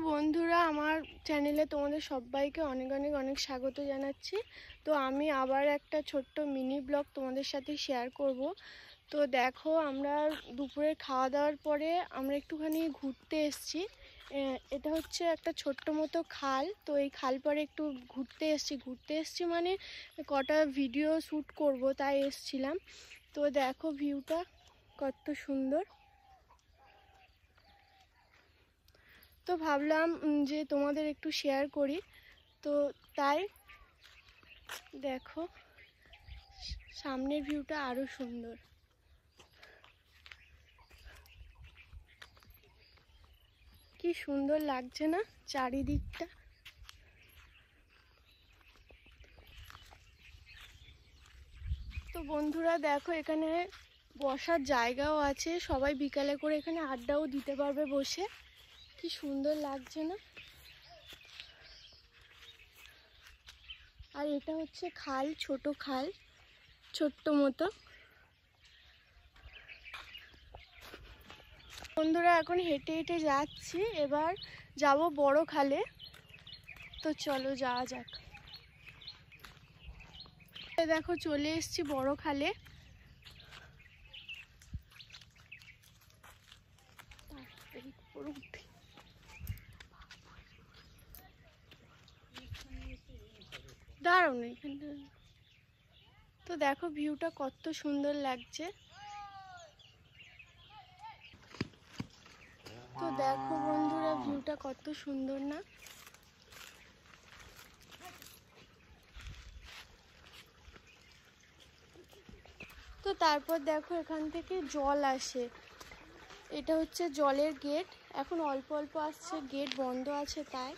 বন্ধুরা, আমার চ্যানেলে তোমাদের সবাইকে অনেক অনেক অনেক স্বাগত জানাচ্ছি। তো আমি আবার একটা ছোট্ট মিনি ব্লগ তোমাদের সাথে শেয়ার করব। তো দেখো, আমরা দুপুরে খাওয়া দাওয়ার পরে আমরা একটুখানি ঘুরতে এসেছি। এটা হচ্ছে একটা ছোট্ট মতো খাল। তো এই খাল পরে একটু ঘুরতে এসেছি মানে কটা ভিডিও শ্যুট করব, তাই এসেছিলাম। তো দেখো ভিউটা কত সুন্দর। তো ভাবলাম যে তোমাদের একটু শেয়ার করি, তো তাই দেখো সামনের ভিউটা আরো সুন্দর। কি সুন্দর লাগছে না চারিদিকটা। তো বন্ধুরা দেখো, এখানে বসার জায়গাও আছে, সবাই বিকালে করে এখানে আড্ডাও দিতে পারবে বসে। কি সুন্দর লাগছে না। আর এটা হচ্ছে খাল, ছোট খাল, ছোট্ট মতো। বন্ধুরা এখন হেঁটে হেঁটে যাচ্ছি, এবার যাব বড় খালে। তো চলো যাওয়া যাক। দেখো চলে এসেছি বড় খালে। দাঁড়াও না এখানটা। তো দেখো ভিউটা কত সুন্দর লাগছে। তো দেখো বন্ধুরা ভিউটা কত সুন্দর না। তো তারপর দেখো এখান থেকে জল আসে, এটা হচ্ছে জলের গেট। এখন অল্প অল্প আসছে, গেট বন্ধ আছে তাই।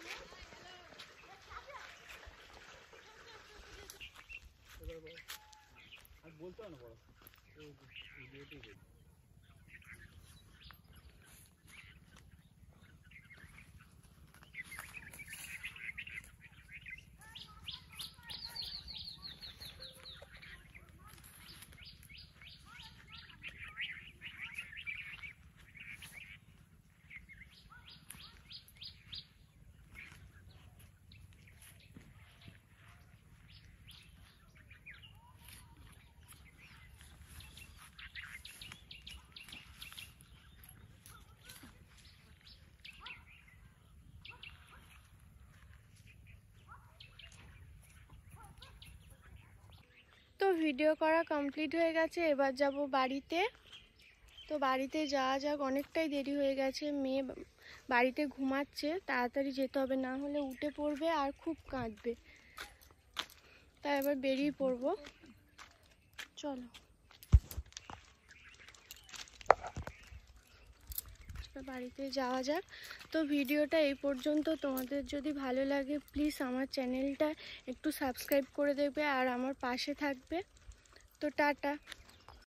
তো ভিডিও করা কমপ্লিট হয়ে গেছে, এবার যাব বাড়িতে। তো বাড়িতে যাওয়া যাক, অনেকটাই দেরি হয়ে গেছে। মেয়ে বাড়িতে ঘুমাচ্ছে, তাড়াতাড়ি যেতে হবে, না হলে উঠে পড়বে আর খুব কাঁদবে। তাই এবার বেরিয়ে পড়বো, চলো বাড়িতে যাওয়া যাক। তো ভিডিওটা এই পর্যন্ত। তোমাদের যদি ভালো লাগে প্লিজ আমার চ্যানেলটা একটু সাবস্ক্রাইব করে দেবে আর আমার পাশে থাকবে। তো টাটা।